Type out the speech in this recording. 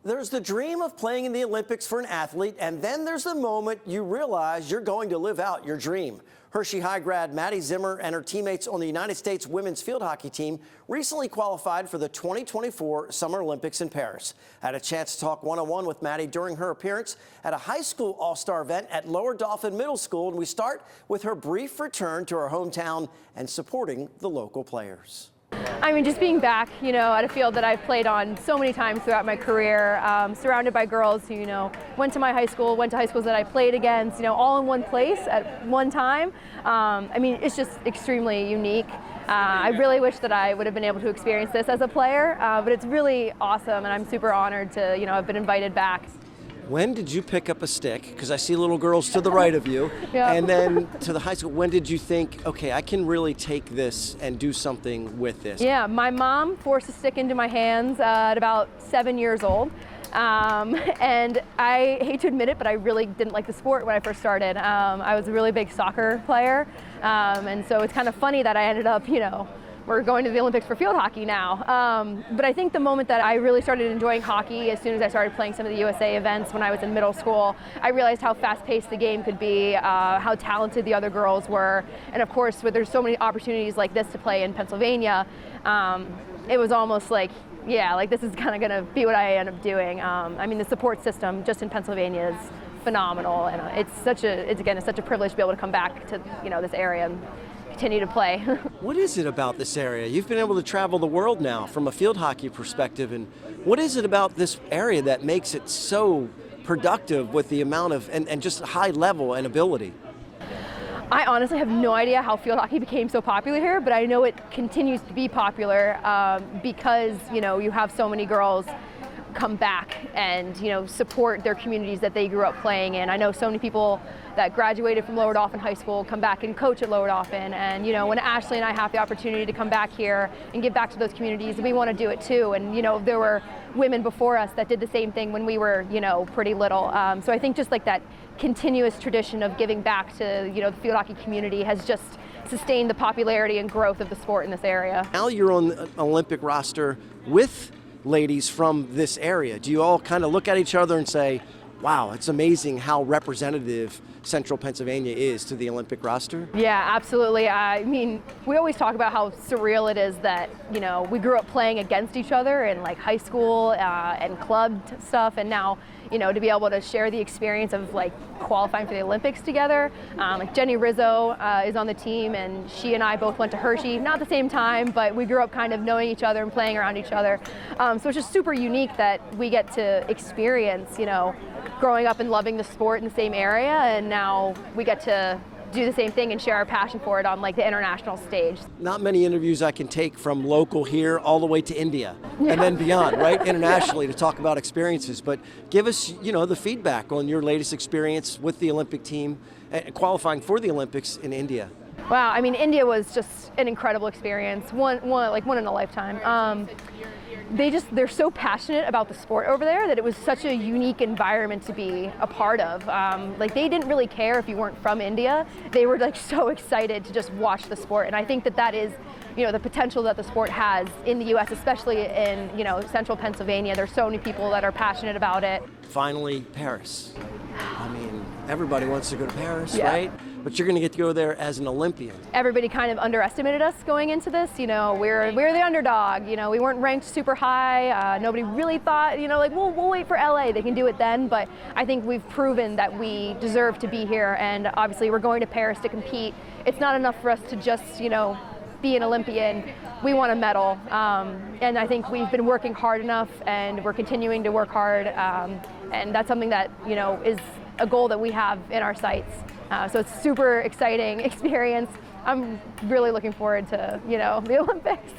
There's the dream of playing in the Olympics for an athlete, and then there's the moment you realize you're going to live out your dream. Hershey High grad Maddie Zimmer and her teammates on the United States women's field hockey team recently qualified for the 2024 Summer Olympics in Paris. I had a chance to talk one-on-one with Maddie during her appearance at a high school all-star event at Lower Dauphin Middle School, and we start with her brief return to her hometown and supporting the local players. I mean, just being back, at a field that I've played on so many times throughout my career, surrounded by girls who, went to my high school, went to high schools that I played against, all in one place at one time. I mean, it's just extremely unique. I really wish that I would have been able to experience this as a player, but it's really awesome, and I'm super honored to, have been invited back. When did you pick up a stick? Because I see little girls to the right of you. Yeah. And then to the high school, when did you think, okay, I can really take this and do something with this? Yeah, my mom forced a stick into my hands at about 7 years old. And I hate to admit it, but I really didn't like the sport when I first started. I was a really big soccer player. And so it's kind of funny that I ended up, we're going to the Olympics for field hockey now. But I think the moment that I really started enjoying hockey, as soon as I started playing some of the USA events when I was in middle school, I realized how fast-paced the game could be, how talented the other girls were. And of course, there's so many opportunities like this to play in Pennsylvania, it was almost like, yeah, like this is kind of going to be what I end up doing. I mean, the support system just in Pennsylvania is phenomenal, and it's such a privilege to be able to come back to, this area and continue to play. What is it about this area? You've been able to travel the world now from a field hockey perspective, and what is it about this area that makes it so productive with the amount of, and just high level and ability? I honestly have no idea how field hockey became so popular here, but I know it continues to be popular because, you have so many girls come back and, support their communities that they grew up playing in. I know so many people that graduated from Lower Dauphin High School come back and coach at Lower Dauphin. And, when Ashley and I have the opportunity to come back here and give back to those communities, we want to do it too. And, there were women before us that did the same thing when we were, pretty little. So I think just like that continuous tradition of giving back to, the field hockey community has just sustained the popularity and growth of the sport in this area. Now you're on the Olympic roster with ladies from this area. Do you all kind of look at each other and say, wow, it's amazing how representative Central Pennsylvania is to the Olympic roster? Yeah, absolutely. I mean, we always talk about how surreal it is that, we grew up playing against each other in like high school and club stuff, and now, to be able to share the experience of like qualifying for the Olympics together. Like Jenny Rizzo is on the team, and she and I both went to Hershey, not at the same time, but we grew up kind of knowing each other and playing around each other. So it's just super unique that we get to experience, growing up and loving the sport in the same area, and now we get to do the same thing and share our passion for it on like the international stage. Not many interviews I can take from local here all the way to India and then beyond, right? Internationally to talk about experiences. But give us, the feedback on your latest experience with the Olympic team and qualifying for the Olympics in India. Wow, I mean, India was just an incredible experience, one in a lifetime. They're so passionate about the sport over there that it was such a unique environment to be a part of. They didn't really care if you weren't from India. They were like so excited to just watch the sport, and I think that is, the potential that the sport has in the U.S., especially in, central Pennsylvania. There's so many people that are passionate about it. Finally, Paris. I mean, everybody wants to go to Paris, yeah. Right? But you're going to get to go there as an Olympian. Everybody kind of underestimated us going into this. We're the underdog. We weren't ranked super high. Nobody really thought, we'll wait for LA. They can do it then. But I think we've proven that we deserve to be here. And obviously, we're going to Paris to compete. It's not enough for us to just, be an Olympian. We want a medal. And I think we've been working hard enough, and we're continuing to work hard. And that's something that, is a goal that we have in our sights. So it's a super exciting experience. I'm really looking forward to, the Olympics.